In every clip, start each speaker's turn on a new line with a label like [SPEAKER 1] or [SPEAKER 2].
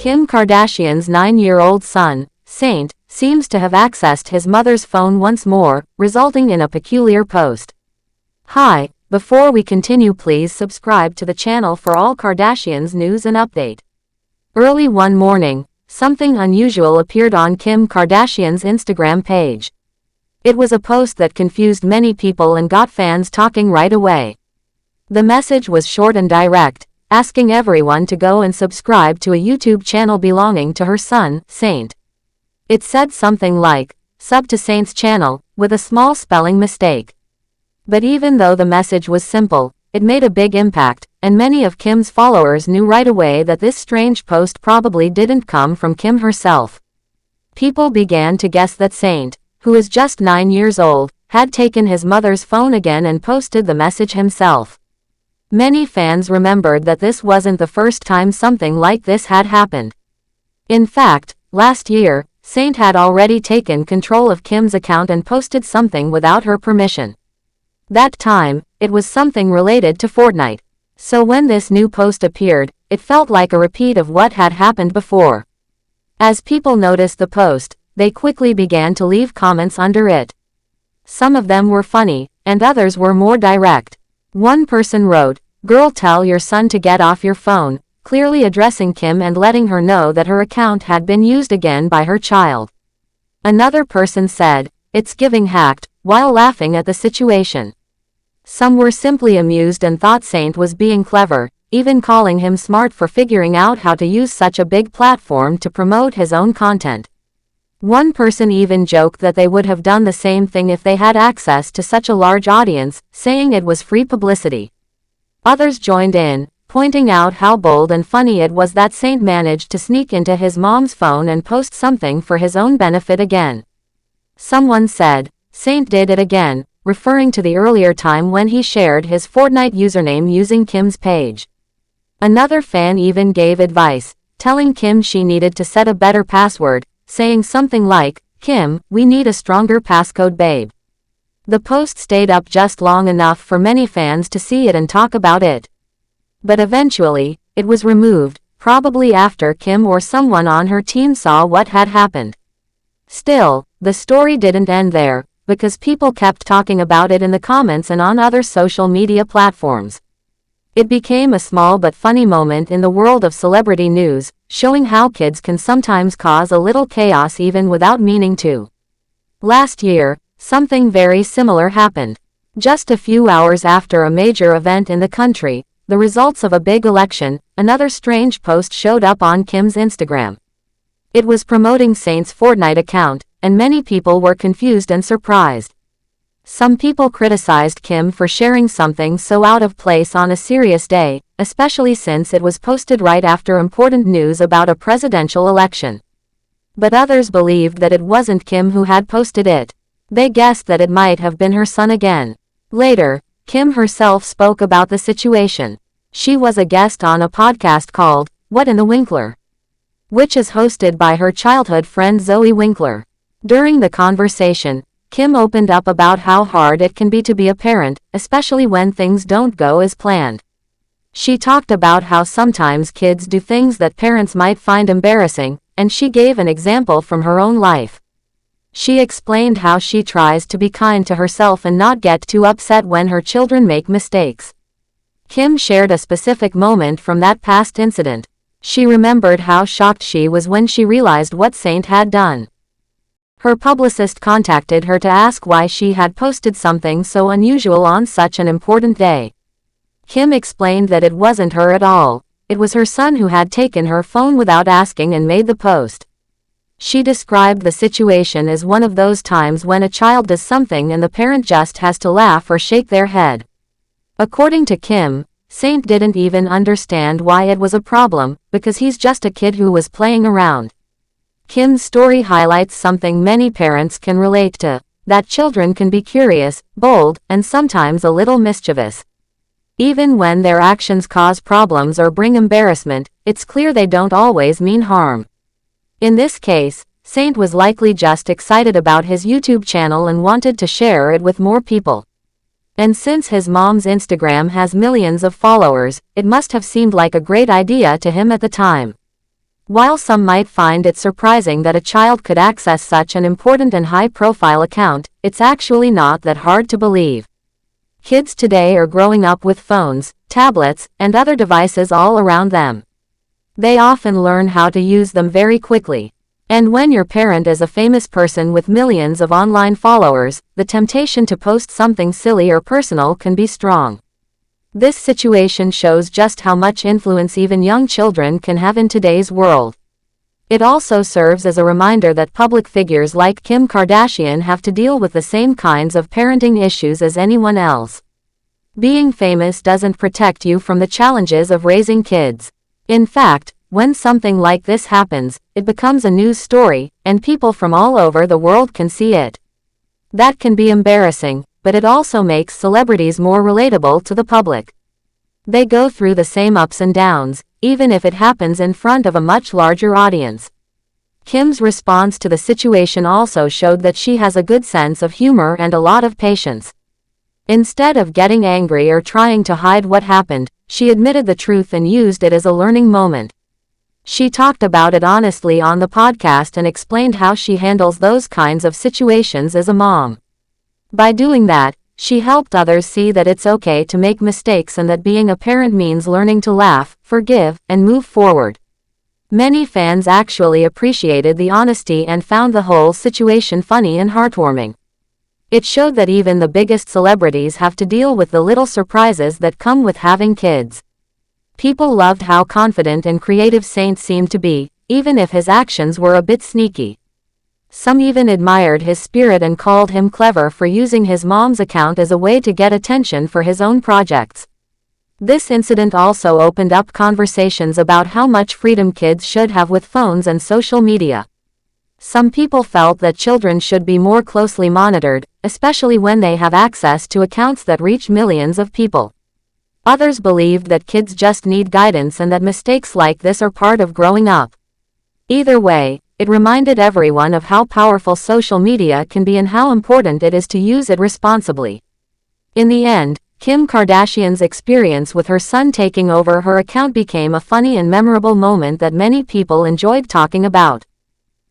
[SPEAKER 1] Kim Kardashian's 9-year-old son, Saint, seems to have accessed his mother's phone once more, resulting in a peculiar post. Hi, before we continue, please subscribe to the channel for all Kardashians news and update. Early one morning, something unusual appeared on Kim Kardashian's Instagram page. It was a post that confused many people and got fans talking right away. The message was short and direct, asking everyone to go and subscribe to a YouTube channel belonging to her son, Saint. It said something like, "Sub to Saint's channel," with a small spelling mistake. But even though the message was simple, it made a big impact, and many of Kim's followers knew right away that this strange post probably didn't come from Kim herself. People began to guess that Saint, who is just 9 years old, had taken his mother's phone again and posted the message himself. Many fans remembered that this wasn't the first time something like this had happened. In fact, last year, Saint had already taken control of Kim's account and posted something without her permission. That time, it was something related to Fortnite. So when this new post appeared, it felt like a repeat of what had happened before. As people noticed the post, they quickly began to leave comments under it. Some of them were funny, and others were more direct. One person wrote, "Girl, tell your son to get off your phone," clearly addressing Kim and letting her know that her account had been used again by her child. Another person said, "It's giving hacked," while laughing at the situation. Some were simply amused and thought Saint was being clever, even calling him smart for figuring out how to use such a big platform to promote his own content. One person even joked that they would have done the same thing if they had access to such a large audience, saying it was free publicity. Others joined in, pointing out how bold and funny it was that Saint managed to sneak into his mom's phone and post something for his own benefit again. Someone said, "Saint did it again," referring to the earlier time when he shared his Fortnite username using Kim's page. Another fan even gave advice, telling Kim she needed to set a better password, saying something like, "Kim, we need a stronger passcode, babe." The post stayed up just long enough for many fans to see it and talk about it. But eventually, it was removed, probably after Kim or someone on her team saw what had happened. Still, the story didn't end there, because people kept talking about it in the comments and on other social media platforms. It became a small but funny moment in the world of celebrity news, showing how kids can sometimes cause a little chaos even without meaning to. Last year, something very similar happened. Just a few hours after a major event in the country, the results of a big election, another strange post showed up on Kim's Instagram. It was promoting Saint's Fortnite account, and many people were confused and surprised. Some people criticized Kim for sharing something so out of place on a serious day, especially since it was posted right after important news about a presidential election. But others believed that it wasn't Kim who had posted it. They guessed that it might have been her son again. Later, Kim herself spoke about the situation. She was a guest on a podcast called, "What in the Winkler?", which is hosted by her childhood friend Zoe Winkler. During the conversation, Kim opened up about how hard it can be to be a parent, especially when things don't go as planned. She talked about how sometimes kids do things that parents might find embarrassing, and she gave an example from her own life. She explained how she tries to be kind to herself and not get too upset when her children make mistakes. Kim shared a specific moment from that past incident. She remembered how shocked she was when she realized what Saint had done. Her publicist contacted her to ask why she had posted something so unusual on such an important day. Kim explained that it wasn't her at all. It was her son who had taken her phone without asking and made the post. She described the situation as one of those times when a child does something and the parent just has to laugh or shake their head. According to Kim, Saint didn't even understand why it was a problem, because he's just a kid who was playing around. Kim's story highlights something many parents can relate to, that children can be curious, bold, and sometimes a little mischievous. Even when their actions cause problems or bring embarrassment, it's clear they don't always mean harm. In this case, Saint was likely just excited about his YouTube channel and wanted to share it with more people. And since his mom's Instagram has millions of followers, it must have seemed like a great idea to him at the time. While some might find it surprising that a child could access such an important and high-profile account, it's actually not that hard to believe. Kids today are growing up with phones, tablets, and other devices all around them. They often learn how to use them very quickly. And when your parent is a famous person with millions of online followers, the temptation to post something silly or personal can be strong. This situation shows just how much influence even young children can have in today's world. It also serves as a reminder that public figures like Kim Kardashian have to deal with the same kinds of parenting issues as anyone else. Being famous doesn't protect you from the challenges of raising kids. In fact, when something like this happens, it becomes a news story, and people from all over the world can see it. That can be embarrassing, but it also makes celebrities more relatable to the public. They go through the same ups and downs, even if it happens in front of a much larger audience. Kim's response to the situation also showed that she has a good sense of humor and a lot of patience. Instead of getting angry or trying to hide what happened, she admitted the truth and used it as a learning moment. She talked about it honestly on the podcast and explained how she handles those kinds of situations as a mom. By doing that, she helped others see that it's okay to make mistakes and that being a parent means learning to laugh, forgive, and move forward. Many fans actually appreciated the honesty and found the whole situation funny and heartwarming. It showed that even the biggest celebrities have to deal with the little surprises that come with having kids. People loved how confident and creative Saint seemed to be, even if his actions were a bit sneaky. Some even admired his spirit and called him clever for using his mom's account as a way to get attention for his own projects. This incident also opened up conversations about how much freedom kids should have with phones and social media. Some people felt that children should be more closely monitored, especially when they have access to accounts that reach millions of people. Others believed that kids just need guidance and that mistakes like this are part of growing up. Either way, it reminded everyone of how powerful social media can be and how important it is to use it responsibly. In the end, Kim Kardashian's experience with her son taking over her account became a funny and memorable moment that many people enjoyed talking about.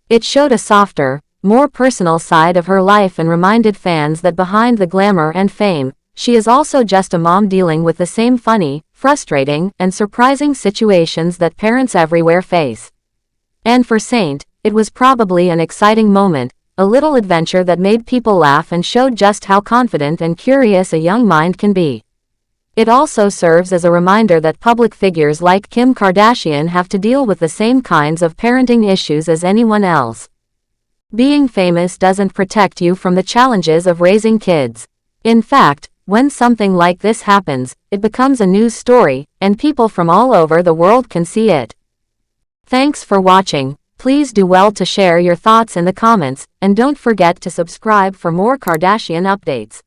[SPEAKER 1] It showed a softer, more personal side of her life and reminded fans that behind the glamour and fame, she is also just a mom dealing with the same funny, frustrating, and surprising situations that parents everywhere face. And for Saint, it was probably an exciting moment, a little adventure that made people laugh and showed just how confident and curious a young mind can be. It also serves as a reminder that public figures like Kim Kardashian have to deal with the same kinds of parenting issues as anyone else. Being famous doesn't protect you from the challenges of raising kids. In fact, when something like this happens, it becomes a news story, and people from all over the world can see it. Thanks for watching. Please do well to share your thoughts in the comments, and don't forget to subscribe for more Kardashian updates.